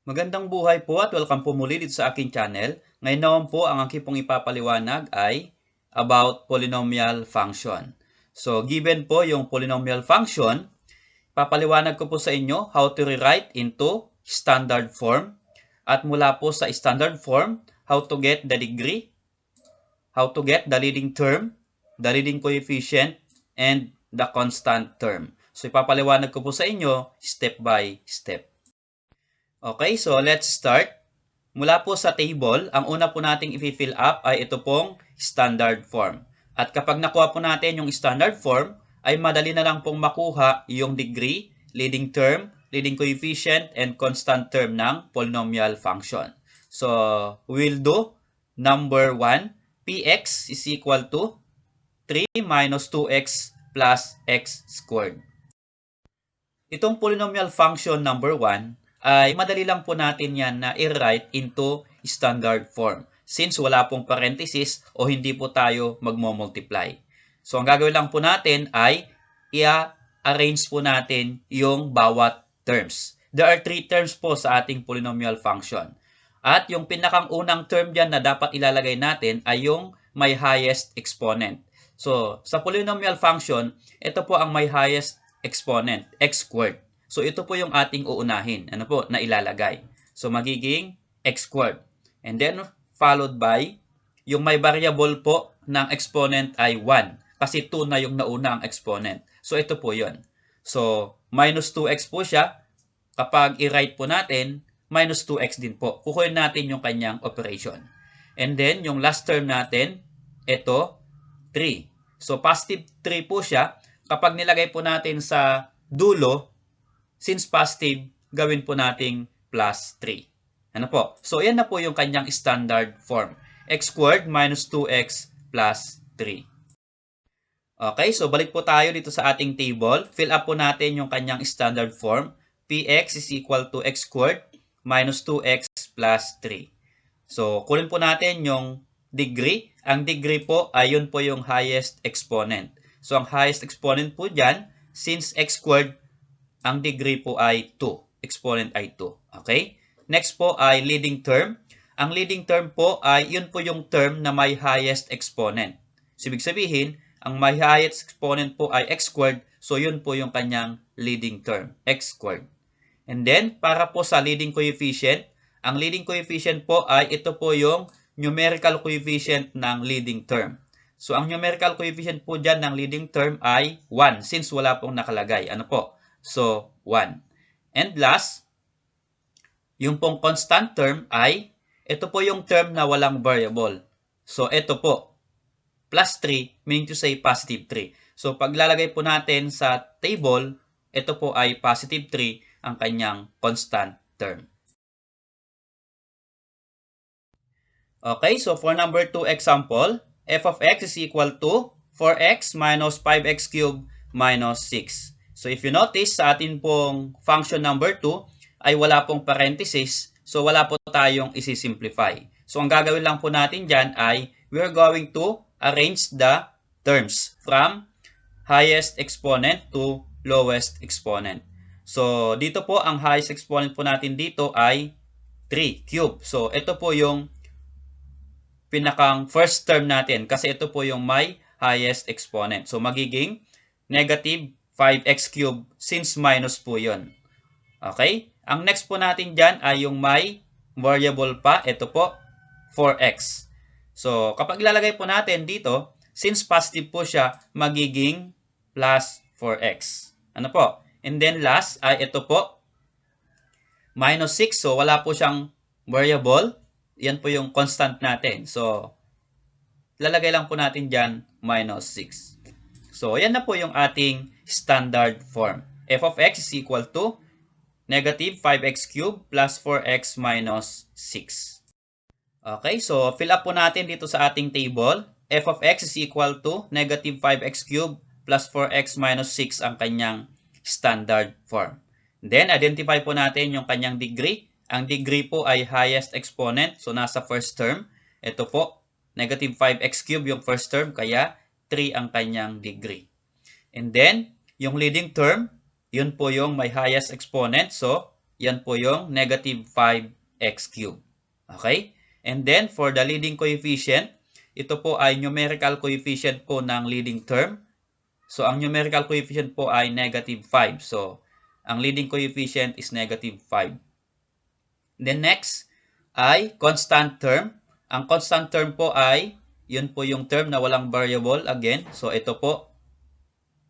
Magandang buhay po at welcome po muli dito sa aking channel. Ngayon naman po ang aking pong ipapaliwanag ay about polynomial function. So given po yung polynomial function, papaliwanag ko po sa inyo how to rewrite into standard form. At mula po sa standard form, how to get the degree, how to get the leading term, the leading coefficient, and the constant term. So ipapaliwanag ko po sa inyo step by step. Okay, so let's start. Mula po sa table, ang una po nating i-fill up ay ito pong standard form. At kapag nakuha po natin yung standard form, ay madali na lang pong makuha yung degree, leading term, leading coefficient, and constant term ng polynomial function. So, we'll do number 1, px is equal to 3 minus 2x plus x squared. Itong polynomial function number 1 ay madali lang po natin yan na i-write into standard form since wala pong parenthesis o hindi po tayo magmo-multiply. So, ang gagawin lang po natin ay i-arrange po natin yung bawat terms. There are 3 terms po sa ating polynomial function. At yung pinakang unang term dyan na dapat ilalagay natin ay yung may highest exponent. So, sa polynomial function, ito po ang may highest exponent, x squared. So, ito po yung ating uunahin. Ano po? Na ilalagay. So, magiging x squared. And then, followed by, yung may variable po ng exponent ay 1. Kasi 2 na yung nauna ang exponent. So, ito po yun. So, minus 2x po siya. Kapag i-write po natin, minus 2x din po. Kukunin natin yung kanyang operation. And then, yung last term natin, ito, 3. So, positive 3 po siya. Kapag nilagay po natin sa dulo, since positive, gawin po nating plus 3. Ano po? So, yan na po yung kanyang standard form. X squared minus 2x plus 3. Okay, so balik po tayo dito sa ating table. Fill up po natin yung kanyang standard form. Px is equal to x squared minus 2x plus 3. So, kunin po natin yung degree. Ang degree po ay yun po yung highest exponent. So, ang highest exponent po dyan, since x squared, ang degree po ay 2. Exponent ay 2. Okay? Next po ay leading term. Ang leading term po ay yun po yung term na may highest exponent. So, ibig sabihin, ang may highest exponent po ay x squared. So, yun po yung kanyang leading term, x squared. And then, para po sa leading coefficient, ang leading coefficient po ay ito po yung numerical coefficient ng leading term. So, ang numerical coefficient po dyan ng leading term ay 1 since wala pong nakalagay. Ano po? So, 1. And last, yung pong constant term ay ito po yung term na walang variable. So, ito po, plus 3 meaning to say positive 3. So, paglalagay po natin sa table, ito po ay positive 3 ang kanyang constant term. Okay, so for number 2 example, f of x is equal to 4x minus 5x cubed minus 6. So if you notice, sa atin pong function number 2 ay wala pong parenthesis, so wala po tayong isi-simplify. So ang gagawin lang po natin dyan ay we're going to arrange the terms from highest exponent to lowest exponent. So dito po ang highest exponent po natin dito ay 3 cube. So ito po yung pinakang first term natin kasi ito po yung may highest exponent. So, magiging negative 5x cubed since minus po yun. Okay? Ang next po natin dyan ay yung may variable pa. Ito po, 4x. So, kapag ilalagay po natin dito, since positive po siya, magiging plus 4x. Ano po? And then last ay ito po, minus 6. So, wala po siyang variable. Yan po yung constant natin. So, lalagay lang po natin dyan, minus 6. So, yan na po yung ating standard form. F of x is equal to negative 5x cubed plus 4x minus 6. Okay, so fill up po natin dito sa ating table. F of x is equal to negative 5x cubed plus 4x minus 6 ang kanyang standard form. Then, identify po natin yung kanyang degree. Ang degree po ay highest exponent. So, nasa first term. Ito po, negative 5x cubed yung first term. Kaya, 3 ang kanyang degree. And then, yung leading term, yun po yung may highest exponent. So, yan po yung negative 5x cubed. Okay? And then, for the leading coefficient, ito po ay numerical coefficient po ng leading term. So, ang numerical coefficient po ay negative 5. So, ang leading coefficient is negative 5. Then next ay constant term. Ang constant term po ay, yun po yung term na walang variable again. So, ito po,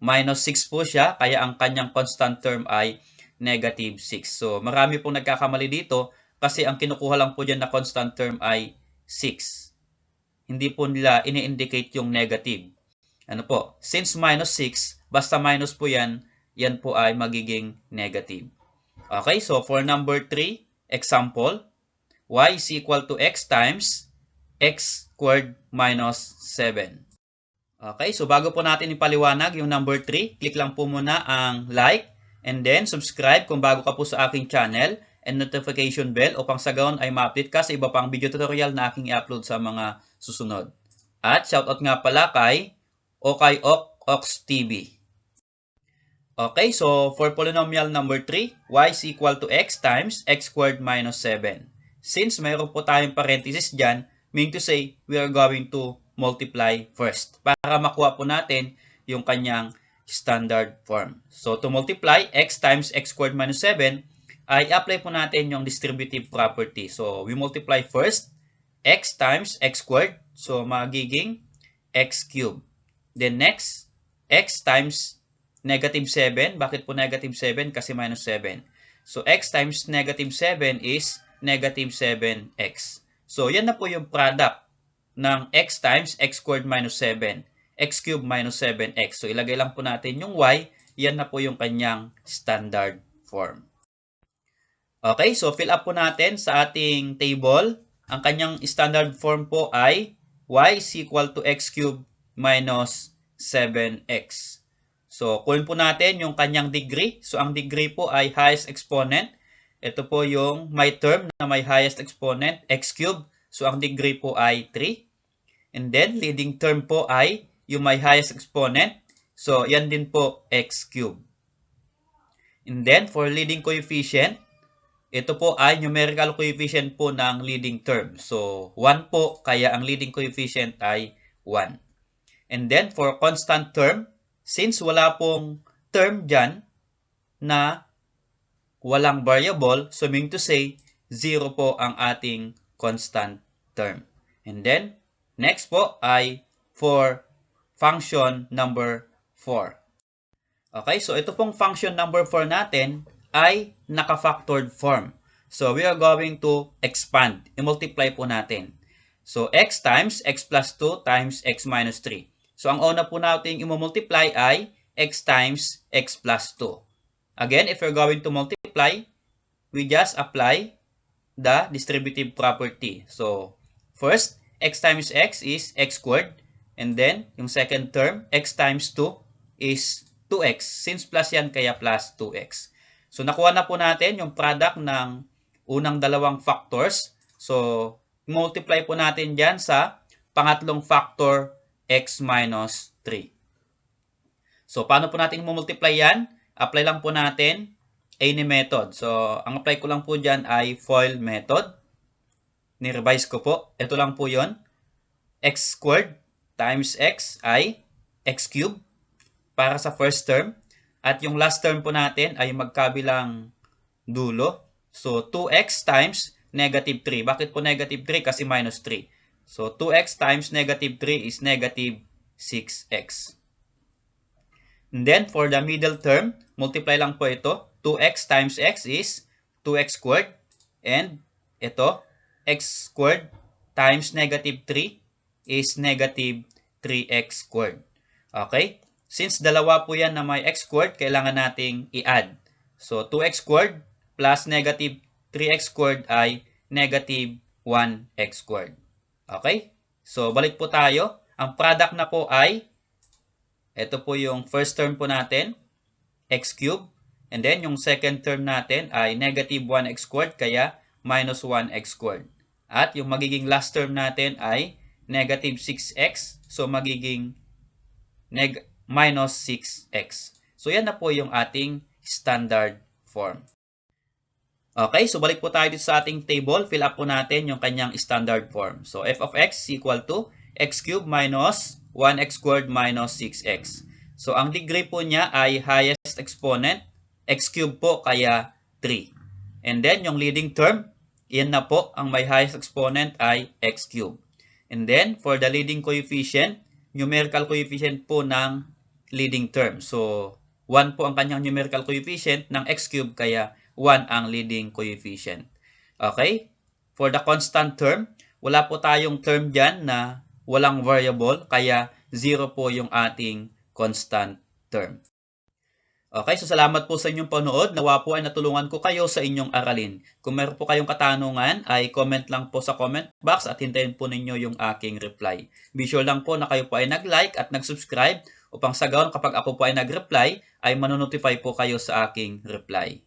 minus 6 po siya, kaya ang kanyang constant term ay negative 6. So, marami pong nagkakamali dito kasi ang kinukuha lang po dyan na constant term ay 6. Hindi po nila ini-indicate yung negative. Ano po? Since minus 6, basta minus po yan, yan po ay magiging negative. Okay, so for number 3, example, y is equal to x times x squared minus 7. Okay, so bago po natin ipaliwanag yung number 3, click lang po muna ang like and then subscribe kung bago ka po sa aking channel and notification bell upang sa gayon ay ma-update ka sa iba pang video tutorial na aking i-upload sa mga susunod. At shoutout nga pala kay Ox TV. Okay, so for polynomial number 3, y is equal to x times x squared minus 7. Since mayroon po tayong parenthesis dyan, meaning to say, we are going to multiply first para makuha po natin yung kanyang standard form. So, to multiply x times x squared minus 7, ay apply po natin yung distributive property. So, we multiply first x times x squared. So, magiging x cubed. Then next, x times negative 7. Bakit po negative 7? Kasi minus 7. So, x times negative 7 is negative 7x. So, yan na po yung product ng x times x squared minus 7. X cubed minus 7x. So, ilagay lang po natin yung y. Yan na po yung kanyang standard form. Okay, so fill up po natin sa ating table. Ang kanyang standard form po ay y is equal to x cubed minus 7x. So, kunin po natin yung kanyang degree. So, ang degree po ay highest exponent. Ito po yung may term na may highest exponent, x cubed. So, ang degree po ay 3. And then, leading term po ay yung may highest exponent. So, yan din po x cubed. And then, for leading coefficient, ito po ay numerical coefficient po ng leading term. So, 1 po, kaya ang leading coefficient ay 1. And then, for constant term, since wala pong term dyan na walang variable, so meaning to say, 0 po ang ating constant term. And then, next po ay for function number 4. Okay, so ito pong function number 4 natin ay naka-factored form. So, we are going to expand. I-multiply po natin. So, x times x plus 2 times x minus 3. So, ang una po natin i-multiply ay x times x plus 2. Again, if we're going to multiply, we just apply the distributive property. So, first, x times x is x squared. And then, yung second term, x times 2 is 2x. Since plus yan, kaya plus 2x. So, nakuha na po natin yung product ng unang dalawang factors. So, multiply po natin dyan sa pangatlong factor, x minus 3. So, paano po natin multiply yan? Apply lang po natin any method. So, ang apply ko lang po dyan ay FOIL method. Ni-revise ko po. Ito lang po yon. X squared times x ay x cubed para sa first term. At yung last term po natin ay magkabilang dulo. So, 2x times negative 3. Bakit po negative 3? Kasi minus 3. So, 2x times negative 3 is negative 6x. And then, for the middle term, multiply lang po ito. 2x times x is 2x squared. And ito, x squared times negative 3 is negative 3x squared. Okay? Since dalawa po yan na may x squared, kailangan nating i-add. So, 2x squared plus negative 3x squared ay negative 1x squared. Okay? So, balik po tayo. Ang product na po ay, ito po yung first term po natin, x cubed. And then, yung second term natin ay negative 1x squared, kaya minus 1x squared. At yung magiging last term natin ay negative 6x, so magiging minus 6x. So, yan na po yung ating standard form. Okay, so balik po tayo dito sa ating table. Fill up po natin yung kanyang standard form. So f of x equal to x cubed minus 1x squared minus 6x. So ang degree po niya ay highest exponent, x cubed po kaya 3. And then yung leading term, yan na po ang may highest exponent ay x cubed. And then for the leading coefficient, numerical coefficient po ng leading term. So 1 po ang kanyang numerical coefficient ng x cubed kaya 1 ang leading coefficient. Okay? For the constant term, wala po tayong term dyan na walang variable, kaya 0 po yung ating constant term. Okay, so salamat po sa inyong panood. Nawa po ay natulungan ko kayo sa inyong aralin. Kung meron po kayong katanungan, ay comment lang po sa comment box at hintayin po ninyo yung aking reply. Be sure lang po na kayo po ay nag-like at nag-subscribe upang sa gayon kapag ako po ay nag-reply, ay manonotify po kayo sa aking reply.